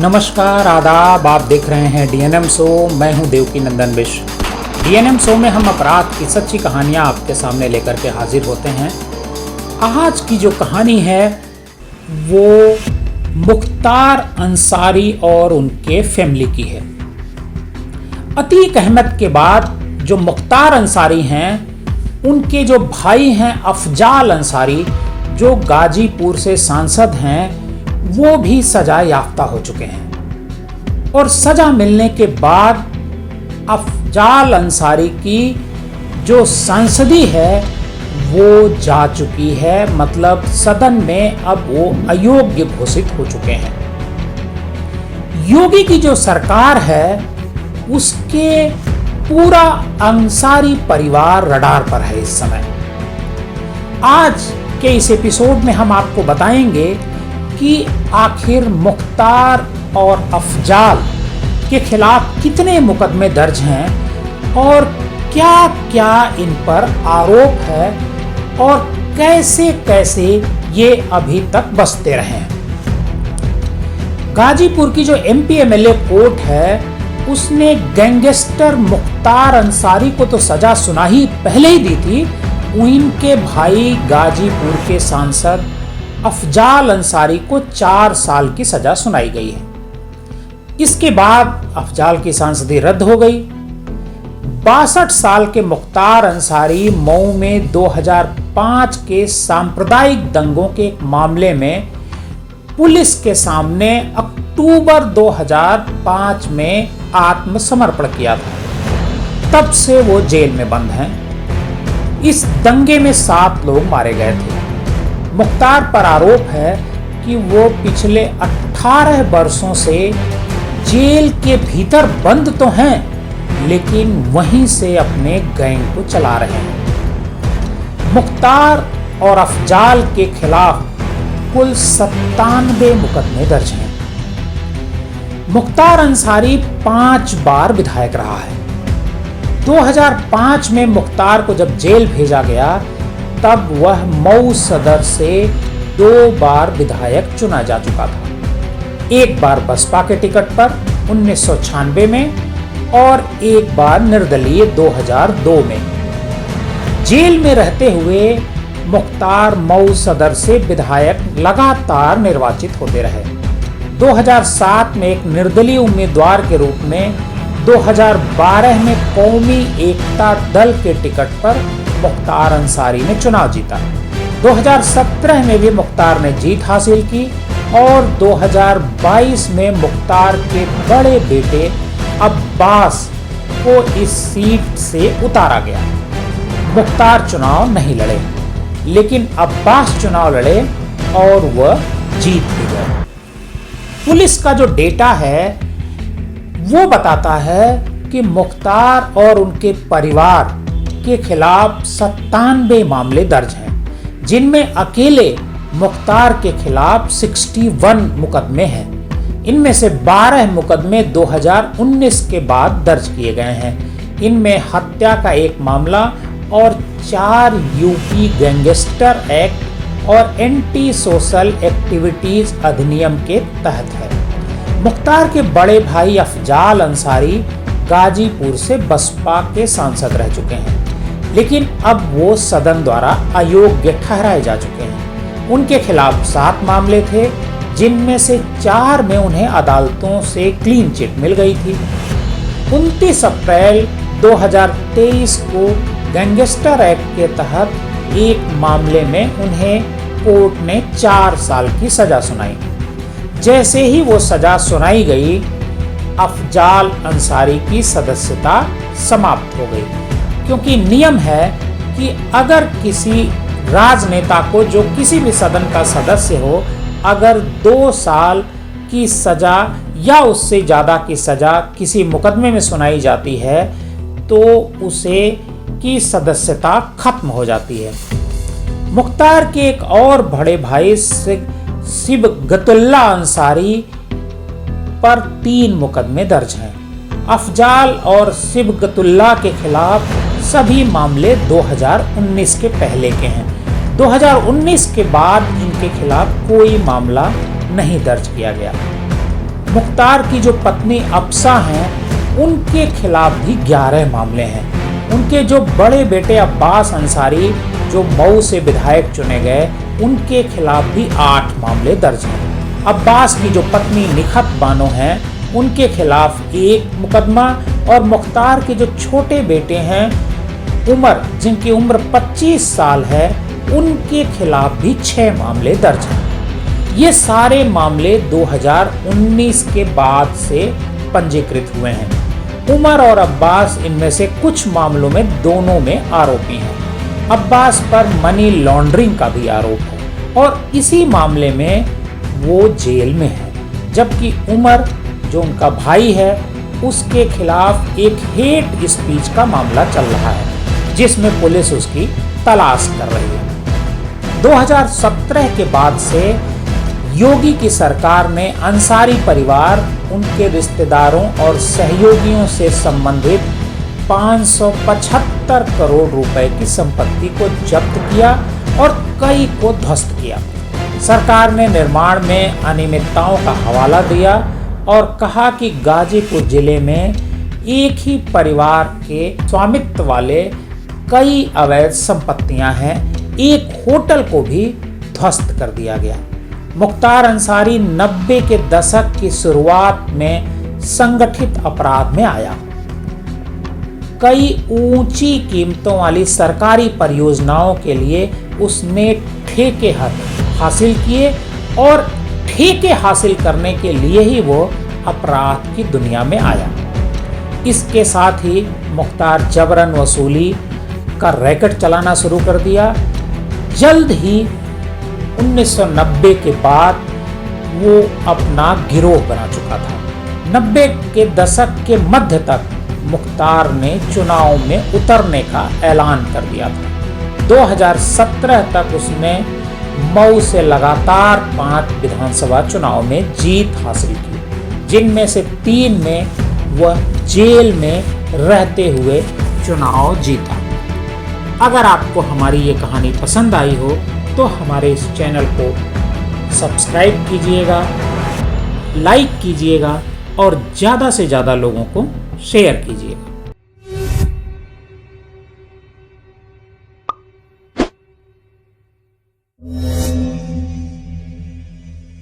नमस्कार, आदाब। आप देख रहे हैं डीएनएम शो। मैं हूं देवकी नंदन मिश्र। डीएनएम शो में हम अपराध की सच्ची कहानियां आपके सामने लेकर के हाजिर होते हैं। आज की जो कहानी है वो मुख्तार अंसारी और उनके फैमिली की है। अतीक अहमद के बाद जो मुख्तार अंसारी हैं, उनके जो भाई हैं अफजाल अंसारी, जो गाजीपुर से सांसद हैं, वो भी सजा याफ्ता हो चुके हैं। और सजा मिलने के बाद अफजाल अंसारी की जो सांसदी है वो जा चुकी है, मतलब सदन में अब वो अयोग्य घोषित हो चुके हैं। योगी की जो सरकार है उसके पूरा अंसारी परिवार रडार पर है इस समय। आज के इस एपिसोड में हम आपको बताएंगे कि आखिर मुख्तार और अफजाल के खिलाफ कितने मुकदमे दर्ज हैं और क्या क्या इन पर आरोप है और कैसे कैसे ये अभी तक बचते रहे हैं। गाजीपुर की जो एमपी एमएलए कोर्ट है उसने गैंगस्टर मुख्तार अंसारी को तो सजा सुनाई पहले ही दी थी। उनके भाई गाजीपुर के सांसद अफजाल अंसारी को 4 साल की सजा सुनाई गई है। इसके बाद अफजाल की सांसदी रद्द हो गई। 62 साल के मुख्तार अंसारी मऊ में 2005 के सांप्रदायिक दंगों के एक मामले में पुलिस के सामने अक्टूबर 2005 में आत्मसमर्पण किया था। तब से वो जेल में बंद हैं। इस दंगे में 7 लोग मारे गए थे। मुख्तार पर आरोप है कि वो पिछले 18 वर्षों से जेल के भीतर बंद तो हैं, लेकिन वहीं से अपने गैंग को चला रहे हैं। मुख्तार और अफजाल के खिलाफ कुल 97 मुकदमे दर्ज हैं। मुख्तार अंसारी 5 बार विधायक रहा है। 2005 में मुख्तार को जब जेल भेजा गया तब वह मऊ सदर से 2 बार विधायक चुना जा चुका था। एक बार बसपा के टिकट पर 1996 में और एक बार निर्दलीय 2002 में। जेल में रहते हुए मुख्तार मऊ सदर से विधायक लगातार निर्वाचित होते रहे। 2007 में एक निर्दलीय उम्मीदवार के रूप में 2012 में कौमी एकता दल के टिकट पर मुख्तार अंसारी ने चुनाव जीता। 2017 में भी मुख्तार ने जीत हासिल की और 2022 में मुख्तार के बड़े बेटे अब्बास को इस सीट से उतारा गया। मुख्तार चुनाव नहीं लड़े, लेकिन अब्बास चुनाव लड़े और वह जीत भी गए। पुलिस का जो डेटा है वो बताता है कि मुख्तार और उनके परिवार के खिलाफ 97 मामले दर्ज हैं, जिनमें अकेले मुख्तार के खिलाफ 61 मुकदमे हैं। इनमें से 12 मुकदमे 2019 के बाद दर्ज किए गए हैं। इनमें हत्या का एक मामला और 4 यूपी गैंगस्टर एक्ट और एंटी सोशल एक्टिविटीज अधिनियम के तहत है। मुख्तार के बड़े भाई अफजाल अंसारी गाजीपुर से बसपा के सांसद रह चुके हैं, लेकिन अब वो सदन द्वारा अयोग्य ठहराए जा चुके हैं। उनके खिलाफ 7 मामले थे, जिनमें से 4 में उन्हें अदालतों से क्लीन चिट मिल गई थी। 29 अप्रैल 2023 को गैंगस्टर एक्ट के तहत एक मामले में उन्हें कोर्ट ने 4 साल की सजा सुनाई। जैसे ही वो सजा सुनाई गई, अफजाल अंसारी की सदस्यता समाप्त हो गई, क्योंकि नियम है कि अगर किसी राजनेता को, जो किसी भी सदन का सदस्य हो, अगर 2 साल की सजा या उससे ज़्यादा की सजा किसी मुकदमे में सुनाई जाती है तो उसे की सदस्यता खत्म हो जाती है। मुख्तार के एक और बड़े भाई सिबगतुल्ला अंसारी पर 3 मुकदमे दर्ज हैं। अफजाल और सिबगतुल्ला के खिलाफ सभी मामले 2019 के पहले के हैं। 2019 के बाद इनके खिलाफ कोई मामला नहीं दर्ज किया गया। मुख्तार की जो पत्नी अफसा हैं, उनके खिलाफ भी 11 मामले हैं। उनके जो बड़े बेटे अब्बास अंसारी जो मऊ से विधायक चुने गए, उनके खिलाफ भी 8 मामले दर्ज हैं। अब्बास की जो पत्नी निखत बानो हैं, उनके खिलाफ 1 मुकदमा और मुख्तार के जो छोटे बेटे हैं उमर, जिनकी उम्र 25 साल है, उनके खिलाफ भी 6 मामले दर्ज हैं। ये सारे मामले 2019 के बाद से पंजीकृत हुए हैं। उमर और अब्बास इनमें से कुछ मामलों में दोनों में आरोपी हैं। अब्बास पर मनी लॉन्ड्रिंग का भी आरोप है और इसी मामले में वो जेल में है, जबकि उमर जो उनका भाई है, उसके खिलाफ एक हेट स्पीच का मामला चल रहा है, जिसमें पुलिस उसकी तलाश कर रही है। 2017 के बाद से योगी की सरकार ने अंसारी परिवार, उनके रिश्तेदारों और सहयोगियों से संबंधित 575 करोड़ रुपए की संपत्ति को जब्त किया और कई को ध्वस्त किया। सरकार ने निर्माण में अनियमितताओं का हवाला दिया और कहा कि गाजीपुर जिले में एक ही परिवार के स्वामित्व वाले कई अवैध संपत्तियां हैं। एक होटल को भी ध्वस्त कर दिया गया। मुख्तार अंसारी 90 के दशक की शुरुआत में संगठित अपराध में आया। कई ऊंची कीमतों वाली सरकारी परियोजनाओं के लिए उसने ठेके हासिल किए और ठेके हासिल करने के लिए ही वो अपराध की दुनिया में आया। इसके साथ ही मुख्तार जबरन वसूली का रैकेट चलाना शुरू कर दिया। जल्द ही 1990 के बाद वो अपना गिरोह बना चुका था। 90 के दशक के मध्य तक मुख्तार ने चुनाव में उतरने का ऐलान कर दिया था। 2017 तक उसने मऊ से लगातार 5 विधानसभा चुनाव में जीत हासिल की, जिनमें से 3 में वह जेल में रहते हुए चुनाव जीता। अगर आपको हमारी ये कहानी पसंद आई हो तो हमारे इस चैनल को सब्सक्राइब कीजिएगा, लाइक कीजिएगा और ज़्यादा से ज़्यादा लोगों को शेयर कीजिएगा।